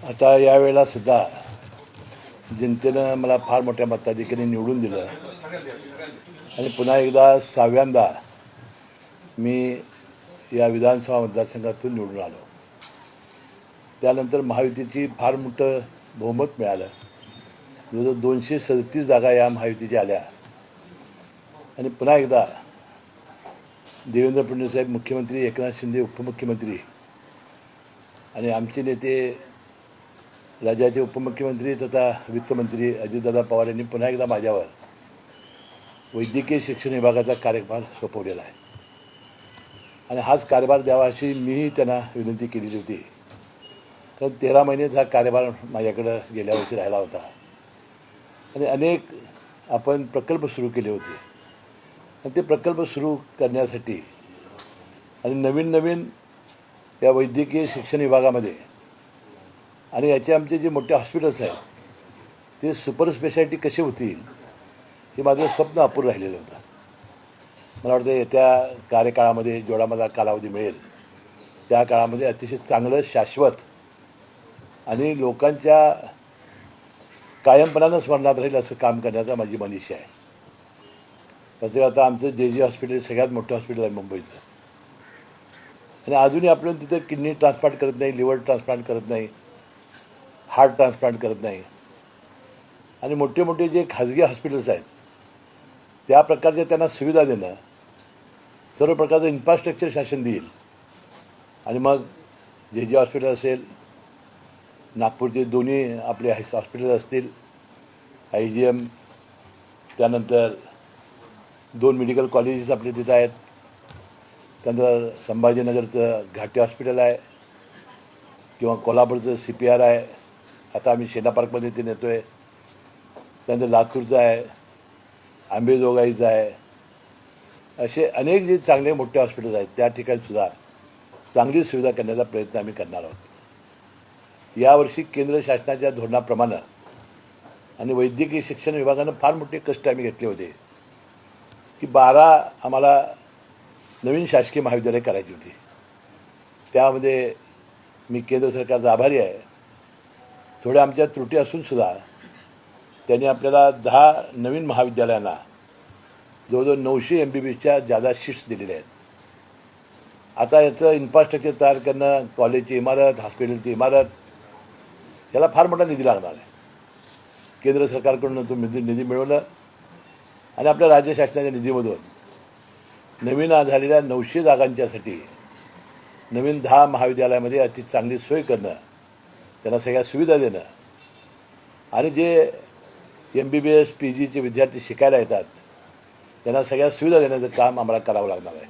आता यावेळेला सुद्धा जनतेनं मला फार मोठ्या मताधिक्याने निवडून दिलं आणि पुन्हा एकदा 6व्यांदा मी या विधानसभा मतदारसंघातून निवडून आलो. त्यानंतर महायुतीची फार मोठं बहुमत मिळालं. जवळजवळ 237 जागा या महायुतीच्या आल्या आणि पुन्हा एकदा देवेंद्र फडणवीस साहेब मुख्यमंत्री, एकनाथ शिंदे उपमुख्यमंत्री आणि आमचे नेते राज्याचे उपमुख्यमंत्री तथा वित्तमंत्री अजितदादा पवार यांनी पुन्हा एकदा माझ्यावर वैद्यकीय शिक्षण विभागाचा कार्यभार सोपवलेला आहे आणि हाच कार्यभार द्यावा अशी मीही त्यांना विनंती केलेली होती. कारण 13 महिनेच हा कार्यभार माझ्याकडं गेल्या वर्षी राहिला होता आणि अनेक आपण प्रकल्प सुरू केले होते आणि ते प्रकल्प सुरू करण्यासाठी आणि नवीन या वैद्यकीय शिक्षण विभागामध्ये आणि याचे आमचे जे मोठे हॉस्पिटल्स आहेत ते सुपर स्पेशालिटी कसे होतील हे माझं स्वप्न अपूर्ण राहिलेलं होतं. मला वाटतं येत्या कार्यकाळामध्ये जेवढा मला कालावधी मिळेल त्या काळामध्ये अतिशय चांगलं, शाश्वत आणि लोकांच्या कायमपणानं स्मरणात राहील असं काम करण्याचा माझी मनीषा आहे. तसं आता आमचं जे हॉस्पिटल सगळ्यात मोठं हॉस्पिटल आहे मुंबईचं आणि अजूनही आपण तिथं किडनी ट्रान्सप्लांट करत नाही, लिव्हर ट्रान्सप्लांट करत नाही, हार्ट ट्रान्सप्लांट करत नाही आणि मोठे जे खाजगी हॉस्पिटल्स आहेत त्या प्रकारच्या त्यांना सुविधा देणं, सर्व प्रकारचं इन्फ्रास्ट्रक्चर शासन देईल आणि मग जे हॉस्पिटल असेल, नागपूरचे दोन्ही आपले हॉस्पिटल असतील, IGM, त्यानंतर 2 मेडिकल कॉलेजेस आपले तिथं आहेत, त्यानंतर संभाजीनगरचं घाटे हॉस्पिटल आहे किंवा कोल्हापूरचं CPR आहे, आता आम्ही शेना पार्कमध्ये ते नेतो आहे, त्यानंतर लातूरचं आहे, आंबेजोगाईचं आहे. असे अनेक जे चांगले मोठे हॉस्पिटल्स आहेत त्या ठिकाणीसुद्धा चांगली सुविधा करण्याचा प्रयत्न आम्ही करणार आहोत. यावर्षी केंद्र शासनाच्या धोरणाप्रमाणे आणि वैद्यकीय शिक्षण विभागानं फार मोठे कष्ट आम्ही घेतले होते की 12 आम्हाला नवीन शासकीय महाविद्यालय करायची होती. त्यामध्ये मी केंद्र सरकारचा आभारी आहे. थोड्या आमच्या त्रुटी असूनसुद्धा त्यांनी आपल्याला 10 नवीन महाविद्यालयांना जवळजवळ 900 MBBSच्या जादा सीट्स दिलेल्या आहेत. आता याचं इन्फ्रास्ट्रक्चर तयार करणं, कॉलेजची इमारत, हॉस्पिटलची इमारत, याला फार मोठा निधी लागणार आहे. केंद्र सरकारकडून तो निधी मिळवलं आणि आपल्या राज्य शासनाच्या निधीमधून नवीन झालेल्या 900 जागांच्यासाठी नवीन 10 महाविद्यालयामध्ये अति चांगली सोय करणं, त्यांना सगळ्या सुविधा देणं आणि जे MBBS PGचे विद्यार्थी शिकायला येतात त्यांना सगळ्या सुविधा देण्याचं काम आम्हाला करावं लागणार आहे.